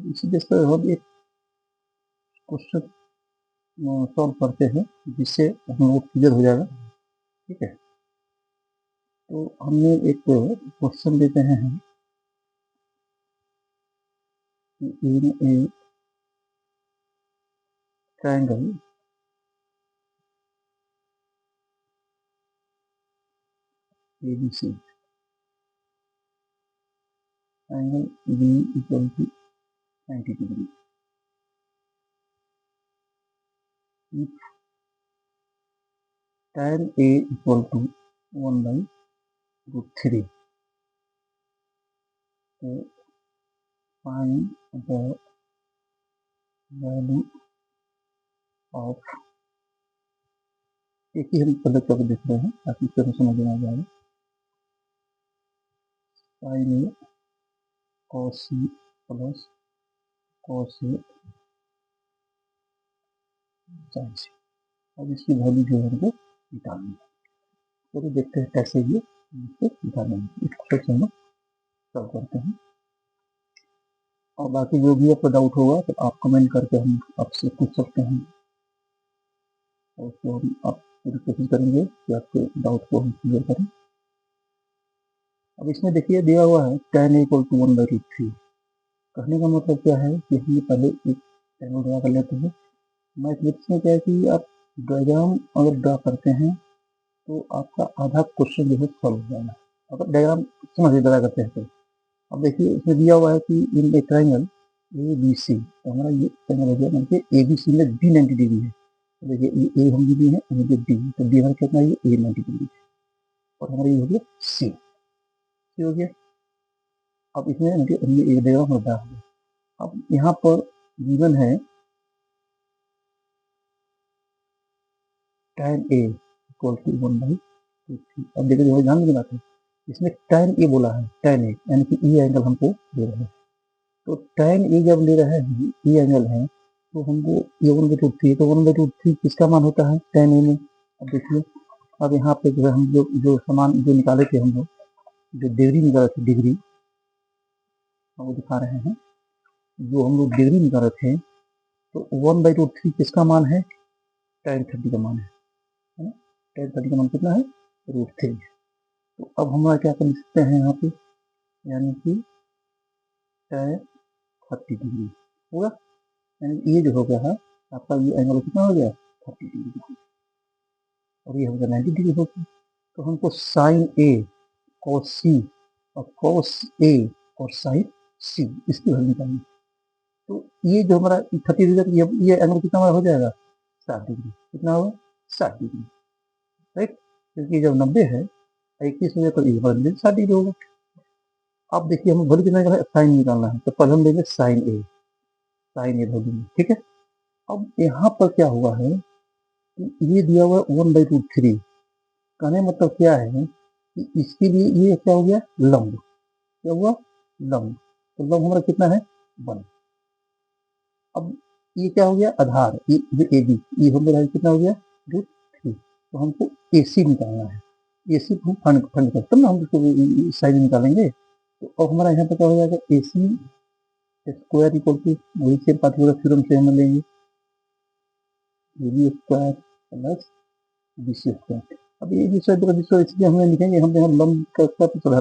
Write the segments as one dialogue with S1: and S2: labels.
S1: इसी बेस पर हम एक क्वेश्चन सॉल्व करते हैं जिससे हम लोग क्लियर हो जाएगा। ठीक है, तो हमने एक क्वेश्चन देते हैं हम in a triangle ABC, angle B equal to 90 degree. If tan A equal to 1 by root 3, so find the value of, एक ही हम पहले करके देख रहे हैं ताकि इसको समझ में आ जाए। sin A cos C plus cos A sin C, अब इसकी वैल्यू जो है हमको निकालनी है। तो देखते हैं कैसे ये इसको निकालेंगे। इस क्वेश्चन हम सॉल्व करते हैं और बाकी जो भी आपको डाउट होगा तो आप कमेंट करके हम आपसे पूछ सकते हैं और उसको हम आप पूरी कोशिश करेंगे कि आपके डाउट को हम क्लियर करें। अब इसमें देखिए दिया हुआ है tan A = 1/√3। कहने का मतलब क्या है कि हमने पहले एक ट्रायंगल ड्रा कर लेते हैं। मैथमेटिक्स में क्या है कि आप डायग्राम अगर ड्रा करते हैं तो आपका आधा क्वेश्चन जो है सॉल्व हो जाएगा, अगर डायग्राम समझ ड्रा करते हैं तो। अब देखिए इसमें दिया हुआ है कि इन ए ट्रायंगल ABC, तो हमारा ये ट्रायंगल हो गया कि ABC में B 90 डिग्री है। तो देखिए ये A हम भी है और ये B, तो B हमारा कितना है, ये A 90 डिग्री और हमारा ये हो गया C हो गया। अब इसमें हमने एक डायग्राम ड्रा हो गया। अब यहाँ पर गिवन है tan A = 1/√3। अब देखिए ध्यान की बात है, इसमें tan A बोला है, tan A यानी कि E एंगल हमको दे रहे हैं। तो tan A जब ले रहे हैं, E एंगल है, तो हमको ये 1/√3, तो 1/√3 किसका मान होता है tan A में। अब देखिए, अब यहाँ पे जो है हम जो समान जो निकाले थे हम लोग, जो डिग्री निकाले थे, डिग्री वो दिखा रहे हैं, जो हम लोग डिग्री निकाले थे, तो 1/√3 किसका मान है, tan 30 का मान है ना। tan 30 का मान कितना है, √3। तो अब हमारा क्या कर सकते हैं यहाँ पे, यानी कि tan 30 डिग्री होगा, यानी ये जो हो गया है आपका, ये एंगल कितना हो गया 30 डिग्री और ये हो गया 90 डिग्री हो गया। तो हमको साइन A cos C और cos A और sin C इसकी वैल्यू निकालनी। तो ये जो हमारा 30 डिग्री, ये एंगल कितना हमारा हो जाएगा 60 डिग्री, कितना होगा 60 डिग्री, राइट। क्योंकि जब 90 है 21 में तो ये हमारा 60 डिग्री होगा। अब देखिए हमें वैल्यू कितना निकालना है, साइन निकालना है, तो पहले हम लेंगे साइन A वैल्यू, ठीक है। अब यहाँ पर क्या हुआ है कि ये दिया हुआ 1/√3, कहने मतलब क्या है कि इसके लिए ये क्या हो गया, लंब, क्या हुआ लंब, तो लंब हमारा कितना है 1। अब ये क्या हो गया आधार, ये AB, ये हो गया कितना हो गया √3। तो हमको AC निकालना है, AC हम फंड करते तब ना हम इसको साइड निकालेंगे। तो अब हमारा यहाँ पे क्या हो जाएगा, AC स्क्वायर इक्वल टू, वही से पाइथागोरस थ्योरम से हम लेंगे AB square plus BC square. अब ये दूसरा इसलिए हमें लिखेंगे, हम यहाँ लंब का स्क्वायर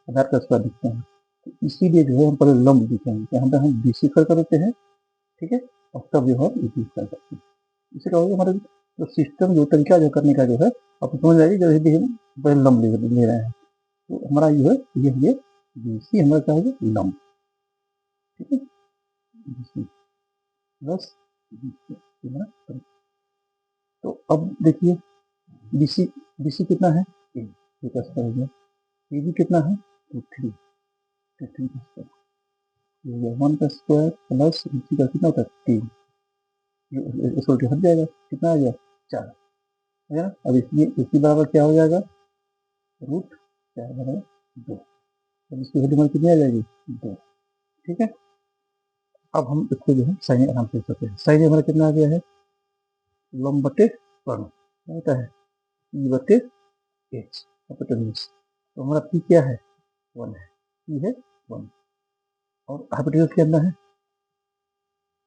S1: आधार का स्क्वायर लिखते हैं, तो इसीलिए जो है हम पहले लंब लिखेंगे, यहाँ पे हम BC स्क्वायर कर देते हैं, ठीक है, और तब जो है AB स्क्वायर करते हैं। इससे क्या होगा, हमारा जो सिस्टम जो तरीका जो करने का जो है आप समझ जाएगी, जैसे हम पहले लंब ले रहे हैं, तो हमारा ये है ये BC हमारा क्या होगा लंब, ठीक है, BC प्लस BC। तो अब देखिए BC कितना है, ये का स्क्वायर हो गया, AB कितना है 3 का स्क्वायर, ये हो गया 1 का स्क्वायर प्लस BC का कितना होता है 3, इसको हट जाएगा, कितना आ गया 4, है ना। अब इसकी बराबर क्या हो जाएगा √4/2, अब इसकी वैल्यू हमारी कितनी आ जाएगी 2, ठीक है। अब हम इसको जो है साइन आराम से लिख सकते हैं, साइन हमारा कितना आ गया है लंब बटे कर्ण, क्या होता है E/H कैपिटल, तो हमारा P क्या है 1 है, P है 1, और हाइपोटेन्यूज के अंदर है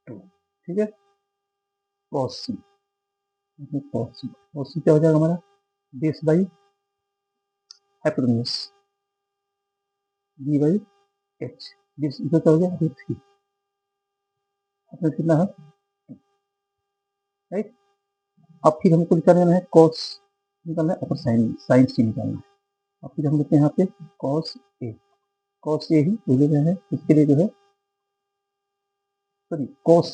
S1: 2, ठीक है। कॉस सी, कॉस सी क्या हो जाएगा हमारा, base by hypotenuse B by H, base इधर क्या हो गया रूट 3, अपने कितना है, राइट। अब फिर हमको निकालना है कॉस, निकालना है अपर साइन, साइन सी निकालना है। अब फिर हम लेते हैं यहाँ पे कॉस ए, कॉस ए ही ले रहे हैं, इसके लिए जो है सॉरी कॉस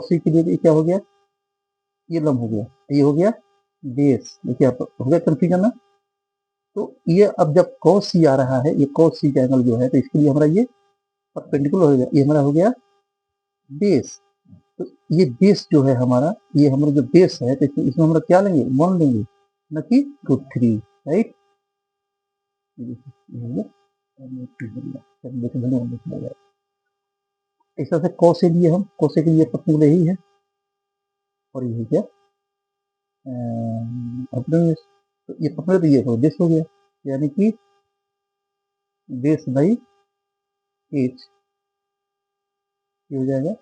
S1: सी के लिए क्या हो गया, ये लंब हो गया, ये हो गया बेस, देखिए आप हो गया कंफ्यूजन ना। तो ये अब जब कॉस सी आ रहा है, ये कॉस सी का एंगल जो है, तो इसके लिए हमारा ये परपेंडिकुलर हो गया, ये हमारा हो गया बेस। तो ये बेस जो है हमारा, ये हमारा जो बेस है, तो इसमें हमारा क्या लेंगे, 1 लेंगे, न कि रूट 3, राइट। इस तरह से कॉस से लिए हम, कॉस के लिए पर्टिकुलर यही है, और ये क्या अपने, तो ये पकड़े तो ये हो बेस हो गया, यानी कि बेस बाई एच, ये हो जाएगा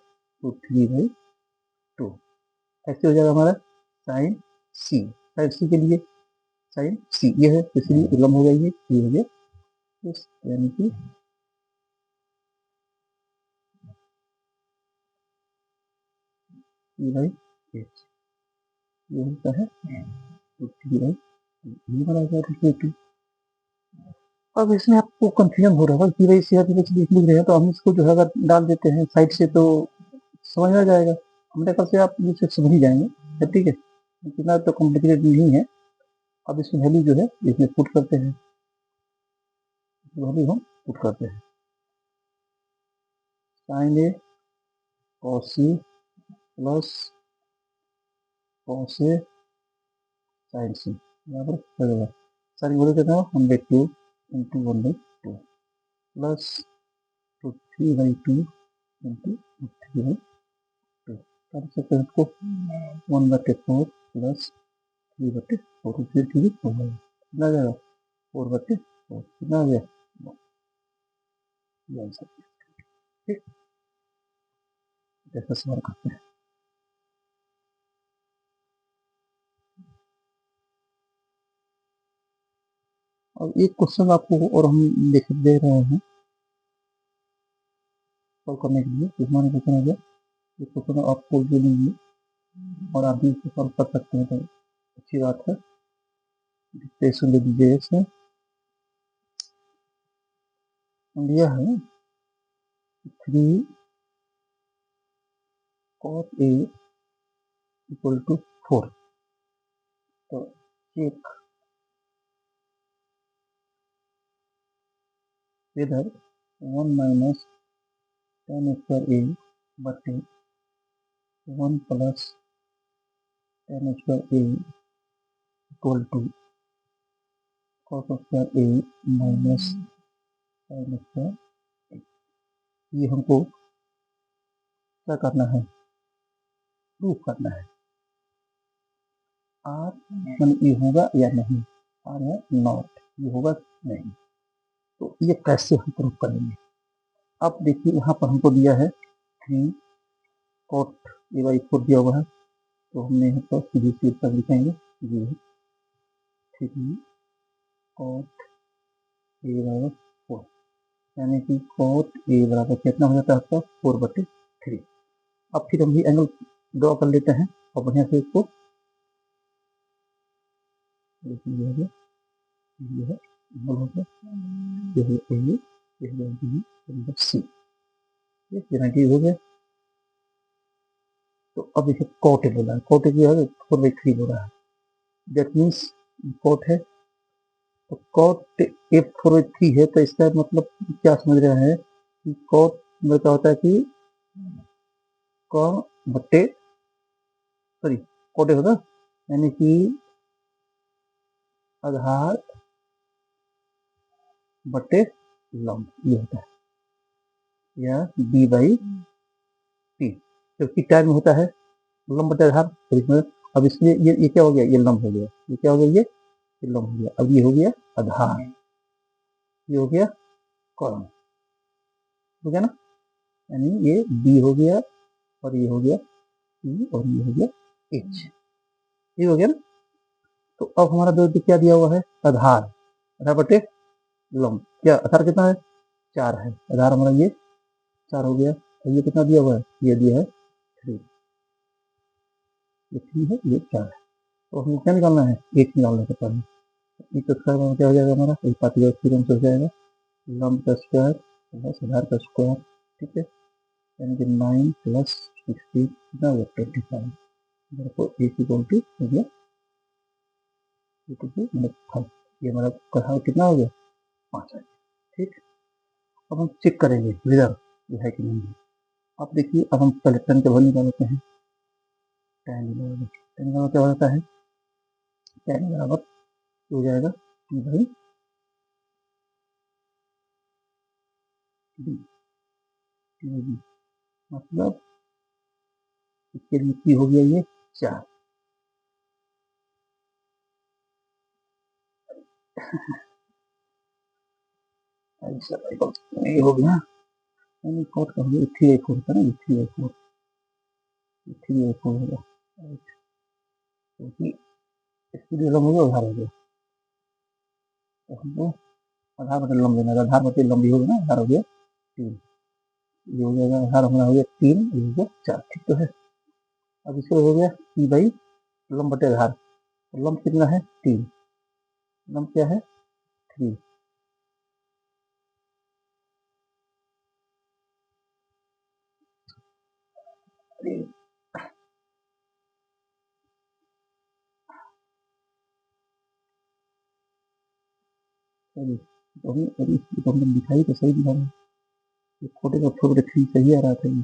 S1: तो 3/2, ऐसे हो जाएगा हमारा साइन सी, साइन सी के लिए साइन सी ये है, इसलिए लंब हो गया, ये हो गया, यानी कि बाई एच, ये होता है तो 3/2, ये बना गया 2। अब इसमें आपको कंफ्यूजन हो रहा होगा कि भाई सीआर लिख रहे हैं, तो हम इसको जो है अगर डाल देते हैं साइड से तो समझ आ जाएगा, हमने कल से आप इसे समझ ही जाएंगे, ठीक है, इतना तो कॉम्प्लिकेटेड नहीं है। अब इसमें वैल्यू जो है इसमें पुट करते हैं, वैल्यू हम पुट करते हैं, sign A cos C plus cos A sign सी बराबर हो जाएगा, सारी बोले कितना 1/2 इंटू 1/2 प्लस 3/2 इंटू 3/2, कर सकते हैं इसको 1/4 प्लस 3/4, फिर 3 हो गया, कितना आ जाएगा 4/4, कितना आ गया, ये आंसर, ठीक, जैसा सवाल करते हैं। और एक क्वेश्चन आपको और हम लिख दे रहे हैं सॉल्व करने के लिए, हमारे क्वेश्चन हो गया, ये क्वेश्चन आपको दे देंगे और आप भी इसको सॉल्व कर सकते हैं, तो अच्छी बात है, डिस्कशन ले दीजिए इसमें, दिया है 3 cos A इक्वल टू 4, तो चेक इधर 1 माइनस tan स्क्वायर ए बटे 1 plus tan square A equal to cos square A minus tan square A. ये हमको क्या करना है, प्रूफ करना है, आर मतलब ये होगा या नहीं, आर है नॉट, ये होगा नहीं, तो ये कैसे हम प्रूफ करेंगे। अब देखिए यहाँ पर हमको दिया है 3 cot A/4 दिया हुआ है, तो हमने यहाँ पर सीधी सीध पर लिखेंगे, ये है 3 cot A/4, यानी कि cot A बराबर कितना हो जाता है आपका 4/3। अब फिर हम भी एंगल ड्रॉ कर लेते हैं और बढ़िया से इसको, ये हो गया, ये है एंगल हो गया, ये हो गया A, ये हो गया B, ये हो सी, ये 90 हो गया। तो अब इसे कॉट ए बोला है, कॉट ए जो है 4/3 बोला है, दैट मीन्स कॉट है, तो कॉट ए 4/3 है, तो इसका मतलब क्या समझ रहे हैं कि कॉट में क्या होता है कि क बट्टे सॉरी कॉट ए होगा, यानी कि आधार बट्टे लंब, ये होता है, या B/T, क्योंकि टाइम में होता है लंब बटे आधार, तो इसमें अब इसमें ये क्या हो गया, ये लंब हो गया, ये क्या हो गया, ये लंब हो गया, अब ये हो गया आधार, ये हो गया कॉलम, हो गया ना। यानी ये बी हो गया और ये हो गया सी और ये हो गया एच, ये हो गया ना। तो अब हमारा दो क्या दिया हुआ है, आधार, आधार बटे लंब, क्या आधार कितना है 4 है, आधार हमारा ये 4 हो गया, और ये कितना दिया हुआ है, ये दिया है 3, ये 3 है ये 4 है। तो हमको क्या निकालना है, एच निकालना है पहले। एक स्क्वायर में क्या हो जाएगा हमारा, एक पार्टिकल थ्योरम से हो जाएगा, लंब का स्क्वायर प्लस आधार का स्क्वायर, ठीक है, यानी कि 9 प्लस 16 कितना हो गया 25, मेरे को एच इक्वल टू हो गया मतलब 5, ये हमारा कहा कितना हो गया 5 है, ठीक। अब हम चेक करेंगे रिजल्ट ये है कि नहीं है। अब देखिए, अब हम पहले टन के वैल्यू निकालते हैं, tan बराबर क्या हो जाता है, tan बराबर हो जाएगा T by D, T by D, मतलब इसके लिए की हो गया ये 4, ये हो गया, यानी कोट का हो गया 3/4 था ना, ये 3/4, 3/4 हो गया, क्योंकि इसके लिए लंब हो गया उधार हो गया, तो हमको आधार बटे लंब लेना है, आधार बटे लंब भी होगा ना, आधार हो गया 3, ये हो जाएगा आधार हमारा हो गया 3, ये हो गया 4, ठीक तो है। अब इसको हो गया टी बाई लंब बटे आधार, लंब कितना है 3, लंब क्या है 3, तो हमने दिखाई तो सही दिखा रहा है, छोटे का छोटे 3 सही आ रहा था ये।